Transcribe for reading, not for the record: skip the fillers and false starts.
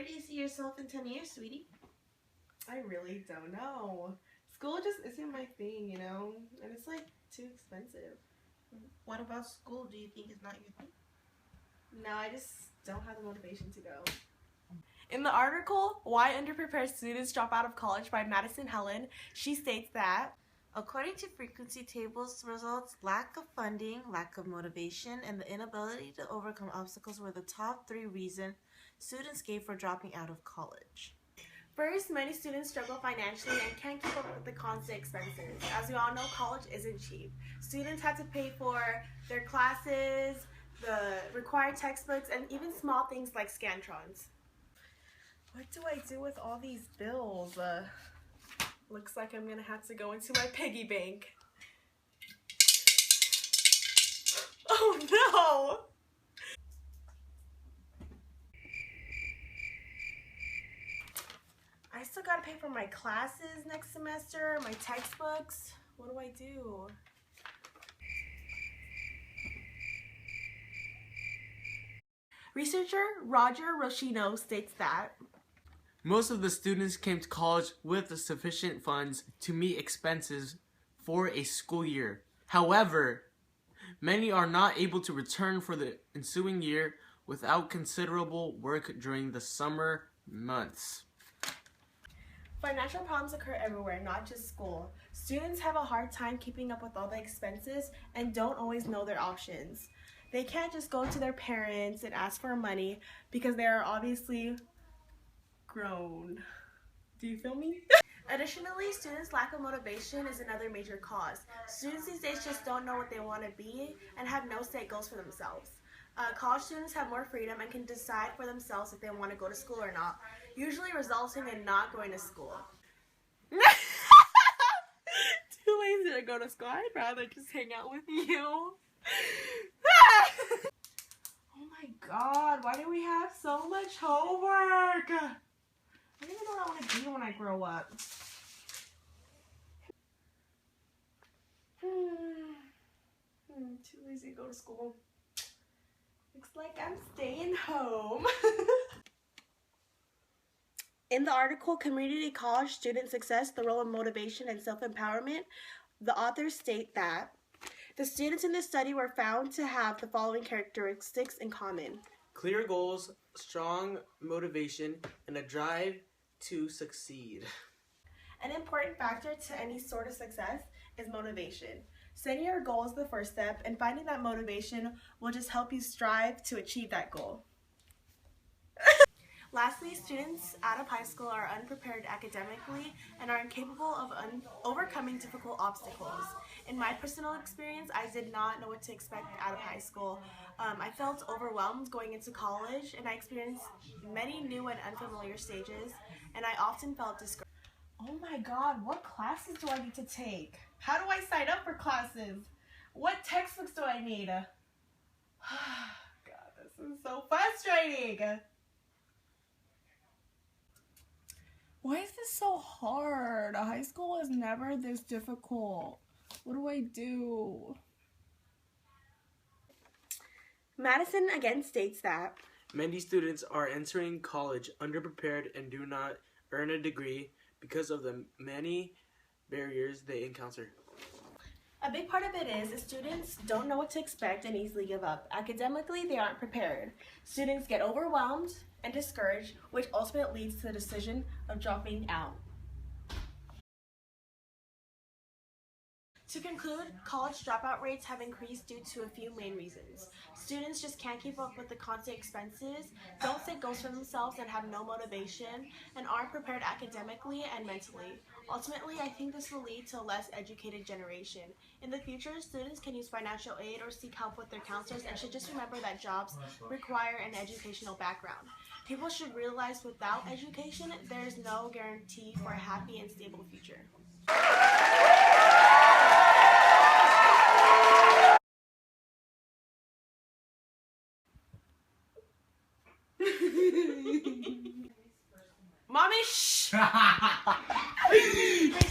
Where do you see yourself in 10 years, sweetie? I really don't know. School just isn't my thing, you know? And it's like too expensive. What about school do you think is not your thing? No, I just don't have the motivation to go. In the article, Why Underprepared Students Drop Out of College by Madison Helen, she states that according to frequency tables results, lack of funding, lack of motivation, and the inability to overcome obstacles were the top 3 reasons students gave for dropping out of college. First, many students struggle financially and can't keep up with the constant expenses. As we all know, college isn't cheap. Students have to pay for their classes, the required textbooks, and even small things like Scantrons. What do I do with all these bills? Looks like I'm gonna have to go into my piggy bank. Oh no! I still gotta pay for my classes next semester, my textbooks. What do I do? Researcher Roger Roshino states that most of the students came to college with sufficient funds to meet expenses for a school year. However, many are not able to return for the ensuing year without considerable work during the summer months. Financial problems occur everywhere, not just school. Students have a hard time keeping up with all the expenses and don't always know their options. They can't just go to their parents and ask for money because they are obviously grown. Do you feel me? Additionally, students' lack of motivation is another major cause. Students these days just don't know what they want to be and have no set goals for themselves. College students have more freedom and can decide for themselves if they want to go to school or not, usually resulting in not going to school. Too lazy to go to school. I'd rather just hang out with you. Oh my god, why do we have so much homework? I don't even know what I want to be when I grow up. Too lazy to go to school. Looks like I'm staying home. In the article, Community College Student Success, the Role of Motivation and Self-Empowerment, the authors state that the students in this study were found to have the following characteristics in common: Clear goals, strong motivation, and a drive to succeed. An important factor to any sort of success is motivation. Setting your goal is the first step, and finding that motivation will just help you strive to achieve that goal. Lastly, students out of high school are unprepared academically and are incapable of overcoming difficult obstacles. In my personal experience, I did not know what to expect out of high school. I felt overwhelmed going into college, and I experienced many new and unfamiliar stages, and I often felt discouraged. Oh my god, what classes do I need to take? How do I sign up for classes? What textbooks do I need? God, this is so frustrating. Why is this so hard? High school is never this difficult. What do I do? Madison again states that many students are entering college underprepared and do not earn a degree because of the many barriers they encounter. A big part of it is students don't know what to expect and easily give up. Academically, they aren't prepared. Students get overwhelmed and discouraged, which ultimately leads to the decision of dropping out. To conclude, college dropout rates have increased due to a few main reasons. Students just can't keep up with the constant expenses, don't set goals for themselves and have no motivation, and aren't prepared academically and mentally. Ultimately, I think this will lead to a less educated generation. In the future, students can use financial aid or seek help with their counselors and should just remember that jobs require an educational background. People should realize without education, there is no guarantee for a happy and stable future. Mommy, shh!